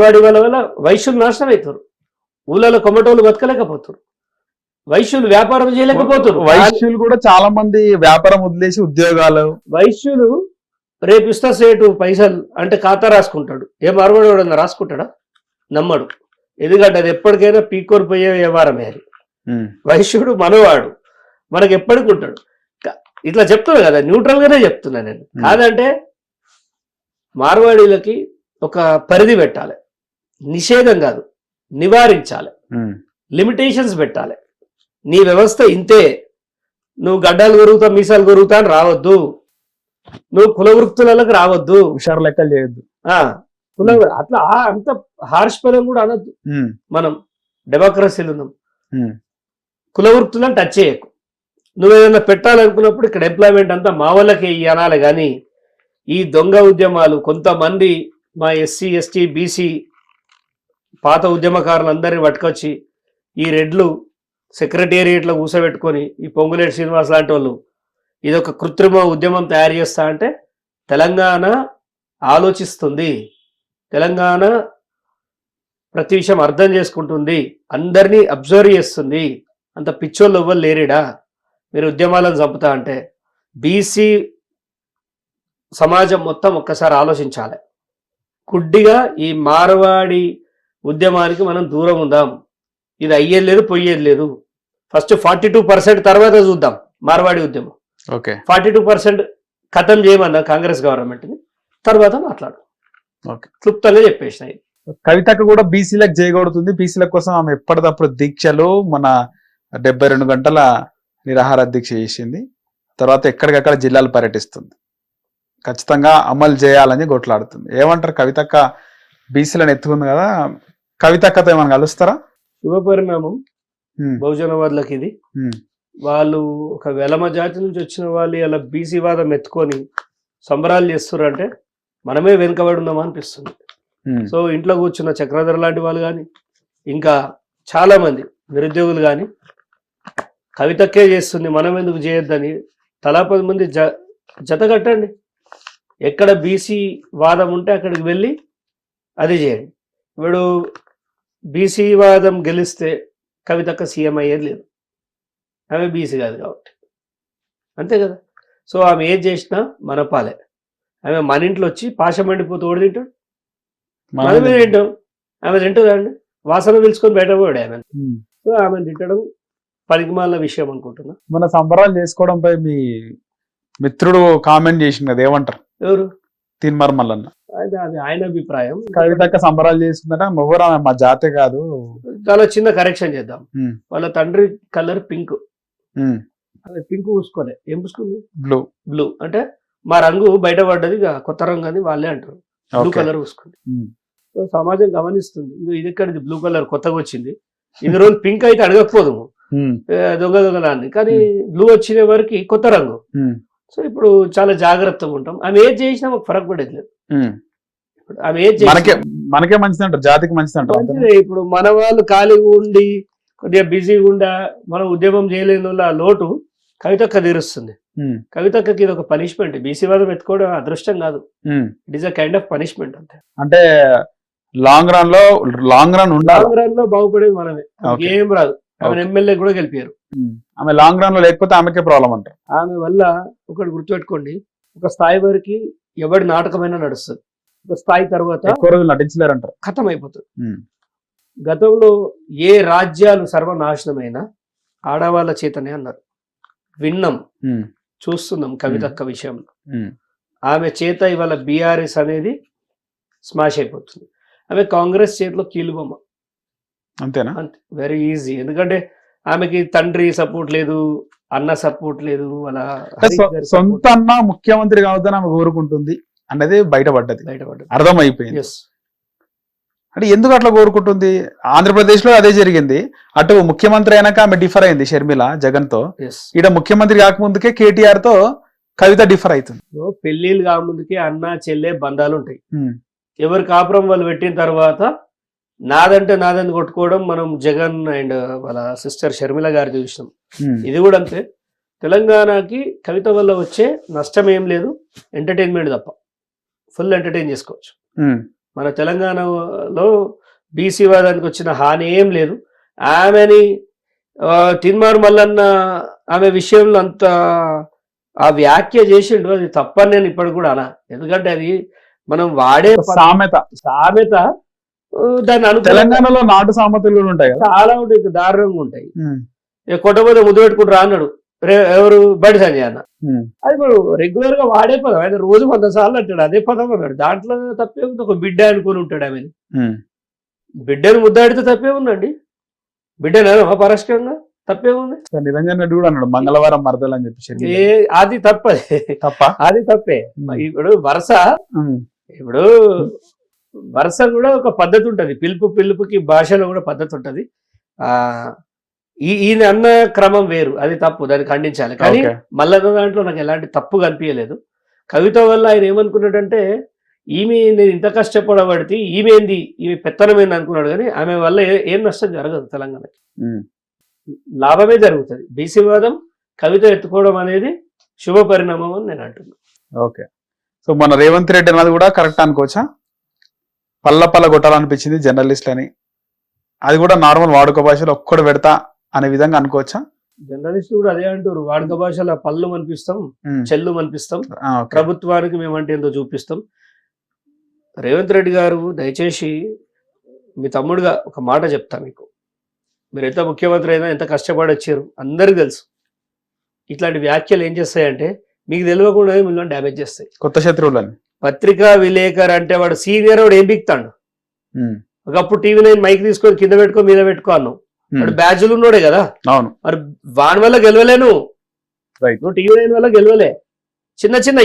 వాడి వల్ల వైశ్యులు నాశనం అవుతారు. ఊళ్ళలో కొమ్మటోళ్ళు బతకలేకపోతారు, వైశ్యులు వ్యాపారం చేయలేకపోతారు. వైశ్యులు కూడా చాలా మంది వ్యాపారం వదిలేసి ఉద్యోగాలు. వైశ్యులు రేపు ఇస్తా సేటు పైసలు అంటే ఖాతా రాసుకుంటాడు. ఏ మార్వాడు ఎవడన్నా రాసుకుంటాడా? నమ్మడు. ఎందుకంటే అది ఎప్పటికైనా పీక్కొని పోయే వ్యవహారమే అది. వైశ్యుడు మనవాడు, మనకి ఎప్పటికి ఉంటాడు. ఇట్లా చెప్తున్నా కదా, న్యూట్రల్ గానే చెప్తున్నా నేను. కాదంటే మార్వాడీలకి ఒక పరిధి పెట్టాలి, నిషేధం కాదు, నివారించాలి, లిమిటేషన్స్ పెట్టాలి. నీ వ్యవస్థ ఇంతే, నువ్వు గడ్డాలు కొరుగుతా మీసాలు కొరుగుతా అని రావద్దు, నువ్వు కుల వృత్తులకు రావద్దు, హుషారు లెక్కలు చేయొద్దు. కుల అట్లా అంత హార్ష్ పదం కూడా అనొద్దు. మనం డెమోక్రసీలు ఉన్నాం. కుల వృత్తులను టచ్ చేయకు. నువ్వు ఏదైనా పెట్టాలనుకున్నప్పుడు ఇక్కడ ఎంప్లాయ్మెంట్ అంతా మా వాళ్ళకి అనాలి. కానీ ఈ దొంగ ఉద్యమాలు కొంతమంది మా ఎస్సీ ఎస్టీ బీసీ పాత ఉద్యమకారులందరినీ పట్టుకొచ్చి ఈ రెడ్లు సెక్రటేరియట్లో కూర్చోబెట్టుకొని ఈ పొంగులేటి శ్రీనివాస్ లాంటి వాళ్ళు ఇదొక కృత్రిమ ఉద్యమం తయారు చేస్తా అంటే తెలంగాణ ఆలోచిస్తుంది, తెలంగాణ ప్రతి విషయం అర్థం చేసుకుంటుంది, అందరినీ అబ్జర్వ్ చేస్తుంది. అంత పిచ్చోళ్ళు ఎవ్వరు లేరిడా మీరు ఉద్యమాలను చంపుతా అంటే. బీసీ సమాజం మొత్తం ఒక్కసారి ఆలోచించాలి. గుడ్డిగా ఈ మార్వాడి ఉద్యమానికి మనం దూరం ఉందాం. ఇది అయ్యేది లేదు, పోయేది లేదు. ఫస్ట్ 42% తర్వాత చూద్దాం మార్వాడి ఉద్యమం. 42% ఖతం చేయమన్నా కాంగ్రెస్ గవర్నమెంట్ని, తర్వాత మాట్లాడు. క్లుప్తంగా చెప్పేసినాయి. కవితకు కూడా బీసీలకు చేయగొడుతుంది. బీసీల కోసం ఆమె ఎప్పటికప్పుడు దీక్షలు, మన 72 గంటల నిరాహార దీక్ష చేసింది. తర్వాత ఎక్కడికక్కడ జిల్లాలు పర్యటిస్తుంది. ఖచ్చితంగా అమలు చేయాలని కొట్లాడుతుంది. ఏమంటారు? కవితక్క బీసీలను ఎత్తుకుంది కదా, కవితక్కతో ఏమైనా కలుస్తారా? శుభ పరిణామం బహుజనవాదులకు ఇది. వాళ్ళు ఒక వెలమ జాతి నుంచి వచ్చిన వాళ్ళు ఇలా బీసీ వాదం ఎత్తుకొని సంబరాలు చేస్తున్నారంటే మనమే వెనుకబడి ఉన్నామా అనిపిస్తుంది. సో ఇంట్లో కూర్చున్న చక్రధర్ లాంటి వాళ్ళు కానీ ఇంకా చాలా మంది నిరుద్యోగులు కానీ కవితక్కే చేస్తుంది, మనం ఎందుకు చేయొద్దని తలా 10 మంది జత కట్టండి. ఎక్కడ బీసీ వాదం ఉంటే అక్కడికి వెళ్ళి అది చేయండి. ఇప్పుడు బీసీ వాదం గెలిస్తే కవితక్క సీఎం అయ్యేది లేదు, ఆమె బీసీ కాదు కాబట్టి, అంతే కదా. సో ఆమె ఏం చేసినా మన పాలే. ఆమె మన ఇంట్లో వచ్చి పాశం మండిపోతూ ఓడి తింటాడు, మనమే తింటాం. ఆమె తింటుందండి, వాసన పిలుచుకొని బయట పోయాడు ఆమె. సో ఆమె తిట్టడం పనికిమాలిన విషయం అనుకుంటున్నా. మన సంబరాలు చేసుకోవడంపై మీ మిత్రుడు కామెంట్ చేసింది కదా, ఏమంటారు? ఎవరు? తీన్మార్ మల్లన్న. అది ఆయన అభిప్రాయం. కవితక్క సంబరాలు చేసుకుందంటే మొహరా మా జాతే కాదు. చాలా చిన్న కరెక్షన్ చేద్దాం. వాళ్ళ తండ్రి కలర్ పింక్, పింక్ పూసుకోలే, ఏం పూసుకుంది? బ్లూ. బ్లూ అంటే మా రంగు బయటపడ్డది, కొత్త రంగు అని వాళ్ళే అంటారు. బ్లూ కలర్ పూసుకుంది. సమాజం గమనిస్తుంది, ఇది ఎక్కడిది బ్లూ కలర్ కొత్తగా వచ్చింది, ఇన్ని రోజులు పింక్ అయితే అడగకపోదు దొంగ దొంగలాన్ని, కానీ బ్లూ వచ్చిన వరకు కొత్త రంగు. సో ఇప్పుడు చాలా జాగ్రత్తగా ఉంటాం. ఆమె ఏది చేసినా మాకు ఫరక్ పడేది లేదు. ఆమె ఏది మనకే మంచిది అంటారు, జాతికి మంచిది అంటారు. ఇప్పుడు మన వాళ్ళు ఖాళీగా ఉండి కొద్దిగా బిజీగా ఉండా మనం ఉద్యమం చేయలేని వాళ్ళ లోటు కవితక్క తీరుస్తుంది. కవితక్కకి ఇది ఒక పనిష్మెంట్. బీసీ వాదం ఎత్తుకోవడం అదృష్టం కాదు, it is a kind of punishment అంతే. అంటే లాంగ్ రన్ లో బాగుపడేది మనమే, ఏం రాదు. ఆమె ఎమ్మెల్యే కూడా గెలిపారు. ఆమె లాంగ్ రన్ లో లేకపోతే ఆమెకే ప్రాబ్లం అంటారు. ఆమె వల్ల ఒకటి గుర్తుపెట్టుకోండి, ఒక స్థాయి వరకు ఎవరి నాటకమైనా నడుస్తుంది, ఒక స్థాయి తర్వాత నటించలేరంటారు, ఖతం అయిపోతుంది. గతంలో ఏ రాజ్యాలు సర్వనాశనమైనా ఆడవాళ్ళ చేతనే అన్నారు. విన్నాం, చూస్తున్నాం కవితక్క విషయంలో. ఆమె చేత ఇవాళ బీఆర్ఎస్ అనేది స్మాష్ అయిపోతుంది. ఆమె కాంగ్రెస్ చేతిలో కీలుబొమ్మ, అంతేనా? అంతే, వెరీ ఈజీ. ఎందుకంటే ఆమెకి తండ్రి సపోర్ట్ లేదు, అన్న సపోర్ట్ లేదు, వాళ్ళ సొంత అన్న ముఖ్యమంత్రి కావద్దని ఆమె కోరుకుంటుంది అనేది బయటపడ్డది, అర్థమైపోయింది. అంటే ఎందుకు అట్లా కోరుకుంటుంది? ఆంధ్రప్రదేశ్ లో అదే జరిగింది. అటు ముఖ్యమంత్రి అయినాక ఆమె డిఫర్ అయింది షర్మిల జగన్ తో. ఇక్కడ ముఖ్యమంత్రి కాకముందుకే కేటీఆర్ తో కవిత డిఫర్ అవుతుంది. పెళ్లిళ్ళు కాకముందుకే అన్న చెల్లె బంధాలు ఉంటాయి. ఎవరి కాపురం వాళ్ళు పెట్టిన తర్వాత నాదంటే నాదని కొట్టుకోవడం మనం జగన్ అండ్ వాళ్ళ సిస్టర్ షర్మిల గారి చూసినాం. ఇది కూడా అంతే. తెలంగాణకి కవిత వల్ల వచ్చే నష్టం ఏం లేదు, ఎంటర్టైన్మెంట్ తప్ప. ఫుల్ ఎంటర్టైన్ చేసుకోవచ్చు. మన తెలంగాణలో బీసీ వాదానికి వచ్చిన హాని ఏం లేదు. ఆమెని తిన్మార్ మల్లన్న ఆమె విషయంలో అంత ఆ వ్యాఖ్య చేసిండు, అది తప్పని నేను ఇప్పటికి కూడా అనా. ఎందుకంటే అది మనం వాడే సామెత దాన్ని తెలంగాణలో నాటు సామెతలు కూడా ఉంటాయి, చాలా ఉంటాయి, దారుణంగా ఉంటాయి. కొట్టబోతే ముద్దు పెట్టుకుంటారా అన్నాడు ఎవరు బడి సంజయ్ అన్న. అది మనం రెగ్యులర్ గా వాడే పదం, ఆయన రోజు 100 సార్లు అంటాడు అదే పదం అన్నాడు. దాంట్లో తప్పే ఉంది, ఒక బిడ్డ అనుకుని ఉంటాడు ఆమె. బిడ్డను ముద్దాడితే తప్పే ఉందండి, బిడ్డను పరస్కంగా తప్పే ఉంది. నిరంజన్ రెడ్డి కూడా అన్నాడు మంగళవారం మరదలు అని చెప్పి, అది తప్పదే, అది తప్పే. ఇప్పుడు వరుస కూడా ఒక పద్ధతి ఉంటది, పిలుపుకి భాషలో కూడా పద్ధతి ఉంటది. ఈయన అన్న క్రమం వేరు, అది తప్పు, దాన్ని ఖండించాలి. కానీ మల్లన్న దాంట్లో నాకు ఎలాంటి తప్పు కనిపించలేదు. కవిత వల్ల ఆయన ఏమనుకున్నాడంటే ఈమె నేను ఇంత కష్టపడబడితే ఈమె పెత్తనమైంది అనుకున్నాడు. కానీ ఆమె వల్ల ఏం నష్టం జరగదు, తెలంగాణకి లాభమే జరుగుతుంది. బీసీ వాదం కవిత ఎత్తుకోవడం అనేది శుభ పరిణామం అని నేను అంటున్నాను. ఓకే, సో మన రేవంత్ రెడ్డి అన్నది కూడా కరెక్ట్ అనుకోవచ్చా? పల్ల కొట్టాలనిపించింది జర్నలిస్ట్లని, అది కూడా నార్మల్ వాడుక భాషలో ఒక్కడు పెడతా అనే విధంగా అనుకోవచ్చా? జర్నలిస్టులు కూడా అదే అంటారు, వాడుక భాషలో పళ్ళు మనిపిస్తాం, చెల్లు మనిపిస్తాం, ప్రభుత్వానికి మేమంటే ఏందో చూపిస్తాం. రేవంత్ రెడ్డి గారు దయచేసి మీ తమ్ముడుగా ఒక మాట చెప్తా మీకు, మీరు ఎంత ముఖ్యమంత్రి అయినా ఎంత కష్టపడి వచ్చారు అందరికీ తెలుసు. ఇట్లాంటి వ్యాఖ్యలు ఏం చేస్తాయంటే మీకు తెలియకుండా మిమ్మల్ని డ్యామేజ్ చేస్తాయి, కొత్త శత్రువులని. పత్రికా విలేకరు అంటే వాడు సీనియర్, వాడు ఏం బిక్తాడు. ఒకప్పుడు TV9 మైక్ తీసుకొని కింద పెట్టుకో మీద పెట్టుకో అన్నావు, వాడు బ్యాడ్జ్లు ఉన్నాడే కదా. అవును, మరి వాని వల్ల గెలవలేను, నువ్వు TV9 వల్ల గెలవలే. చిన్న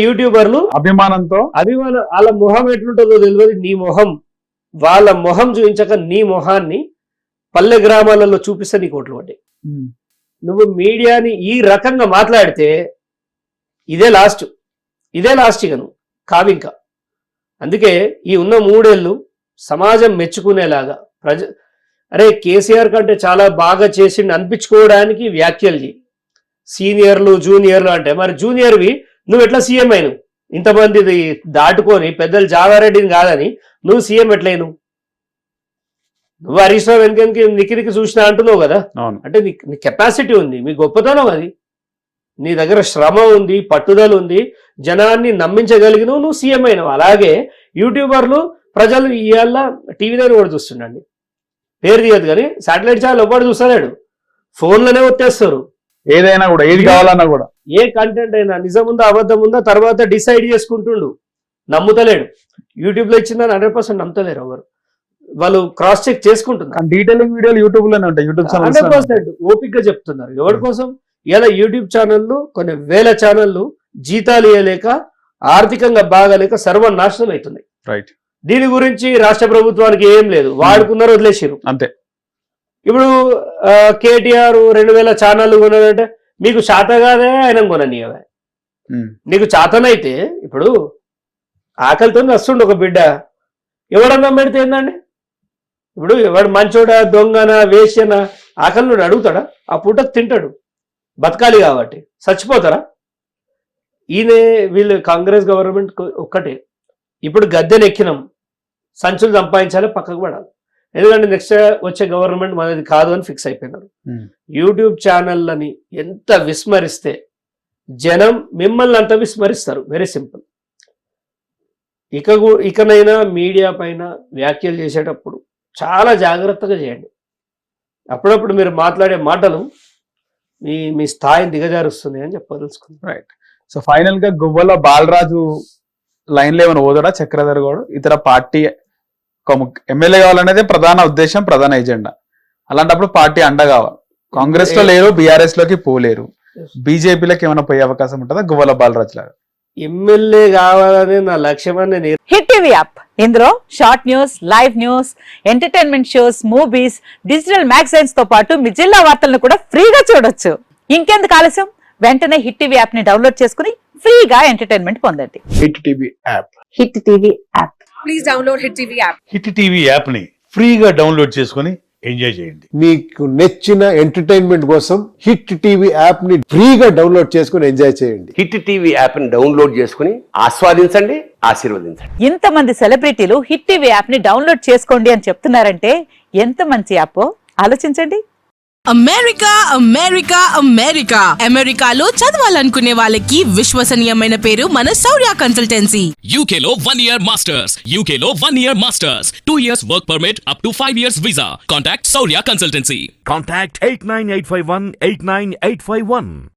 యూట్యూబర్లు అభిమానం వాళ్ళ మొహం ఎట్లుంటుందో తెలియదు, నీ మొహం వాళ్ళ మొహం చూపించక నీ మొహాన్ని పల్లె గ్రామాలలో చూపిస్తే నీ కోట్లు పడ్డాయి. నువ్వు మీడియాని ఈ రకంగా మాట్లాడితే ఇదే లాస్ట్ ఇక నువ్వు కావింకా. అందుకే ఈ ఉన్న 3 ఏళ్ళు సమాజం మెచ్చుకునేలాగా అరే కేసీఆర్ కంటే చాలా బాగా చేసిండు అనిపించుకోవడానికి వ్యాఖ్యలు చేయి. సీనియర్లు జూనియర్లు అంటే మరి జూనియర్వి నువ్వు ఎట్లా సీఎం అయినవు? ఇంతమంది దాటుకొని పెద్దలు జావారెడ్డిని కాదని నువ్వు సీఎం ఎట్లయిను? నువ్వు హరీష్ రావు వెనకనికి నిక్కి చూసినా అంటున్నావు కదా. అంటే నీ కెపాసిటీ ఉంది, మీ గొప్పతనం అది, నీ దగ్గర శ్రమ ఉంది, పట్టుదల ఉంది, జనాన్ని నమ్మించగలిగినవు, నువ్వు సీఎం అయినవు. అలాగే యూట్యూబర్లు ప్రజలు ఇవాళ TV9 కూడా చూస్తుండండి, పేరు తీయదు కానీ శాటిలైట్ ఛానల్ ఎవ్వడు చూస్తలేడు, ఫోన్లోనే వచ్చేస్తారు. ఏదైనా కూడా ఏది కావాలన్నా కూడా ఏ కంటెంట్ అయినా నిజం ఉందా అబద్ధం ఉందా తర్వాత డిసైడ్ చేసుకుంటుండు, నమ్ముతలేడు. యూట్యూబ్లో ఇచ్చిందని 100% నమ్ముతలేరు ఎవరు, వాళ్ళు క్రాస్ చెక్ చేసుకుంటున్నారు. డీటెయిలింగ్ వీడియోలు యూట్యూబ్ లోనే ఉంటాయి, 100% ఓపిక చెప్తున్నారు. ఎవరి కోసం? ఇలా యూట్యూబ్ ఛానళ్ళు కొన్ని వేల ఛానళ్ళు జీతాలు ఇవ్వలేక ఆర్థికంగా బాగాలేక సర్వనాశనం అవుతున్నాయి. రైట్, దీని గురించి రాష్ట్ర ప్రభుత్వానికి ఏం లేదు, వాడుకున్నారు, వదిలేసారు అంతే. ఇప్పుడు KTR 2000 ఛానళ్ళు కొనాలంటే మీకు చేత కాదే ఆయన కొననీయవే. నీకు చేతనైతే ఇప్పుడు ఆకలితో వస్తుండే ఒక బిడ్డ ఎవడన్నా పెడితే ఏందండి? ఇప్పుడు ఎవడు మంచోడా దొంగన వేశ్యన ఆకలి అడుగుతాడా? ఆ పూట తింటాడు, బతకాలి కాబట్టి. చచ్చిపోతారా? వీళ్ళు కాంగ్రెస్ గవర్నమెంట్ ఒక్కటే, ఇప్పుడు గద్దెనెక్కినాం, సంచులు సంపాదించాలి, పక్కకు పడాలి. ఎందుకంటే నెక్స్ట్ వచ్చే గవర్నమెంట్ మనది కాదు అని ఫిక్స్ అయిపోయినారు. యూట్యూబ్ ఛానళ్ళని ఎంత విస్మరిస్తే జనం మిమ్మల్ని అంత విస్మరిస్తారు. Very simple. ఇకనైనా మీడియా పైన వ్యాఖ్యలు చేసేటప్పుడు చాలా జాగ్రత్తగా చేయండి. అప్పుడప్పుడు మీరు మాట్లాడే మాటలు మీ స్థాయిని దిగజారుస్తుంది అని చెప్పదలుచుకుంది. రైట్. సో ఫైనల్ గా గువ్వల బాలరాజు లైన్లో ఏమైనా ఓదడా చక్రధర్ గౌడ్? ఇతర పార్టీ ఎమ్మెల్యే కావాలనేది ప్రధాన ఉద్దేశం, ప్రధాన ఎజెండా. అలాంటప్పుడు పార్టీ అండ కావాలి. కాంగ్రెస్ లో లేరు, BRS లోకి పోలేరు, బీజేపీలోకి ఏమైనా పోయే అవకాశం ఉంటుందా గువ్వల బాలరాజు లాగా? ఎమ్మెల్యే కావాలని నా లక్ష్యం అని. హిట్ టీవీ యాప్, ఇందులో short news, live news, entertainment shows, movies, digital magazines తో పాటు మీ జిల్లా వార్తలను కూడా ఫ్రీగా చూడొచ్చు. ఇంకెందుకు ఆలస్యం, వెంటనే హిట్ టీవీ యాప్ ని డౌన్లోడ్ చేసుకుని ఫ్రీగా ఎంటర్టైన్మెంట్ పొందండి. Hit TV app. Hit TV app. Please download hit TV app. Hit TV app ని ఫ్రీగా డౌన్లోడ్ చేసుకుని ఎంజాయ్ చేయండి. మీకు నచ్చిన ఎంటర్టైన్మెంట్ కోసం హిట్ టీవీ యాప్ ని ఫ్రీగా డౌన్లోడ్ చేసుకుని ఎంజాయ్ చేయండి. హిట్ టీవీ యాప్ ని డౌన్లోడ్ చేసుకుని ఆస్వాదించండి, ఆశీర్వదించండి. ఇంతమంది సెలబ్రిటీలు హిట్ టీవీ యాప్ ని డౌన్లోడ్ చేసుకోండి అని చెప్తున్నారంటే ఎంత మంచి యాప్ ఆలోచించండి. అమెరికా అమెరికా అమెరికా అమెరికాలో చదవాలనుకునే వాళ్ళకి విశ్వసనీయమైన పేరు మన శౌర్య కన్సల్టెన్సీ. UK లో 1 year masters. UK లో 1 year masters. 2 years work permit up to 5 years visa. Contact Saurya Consultancy. Contact 89851 89851.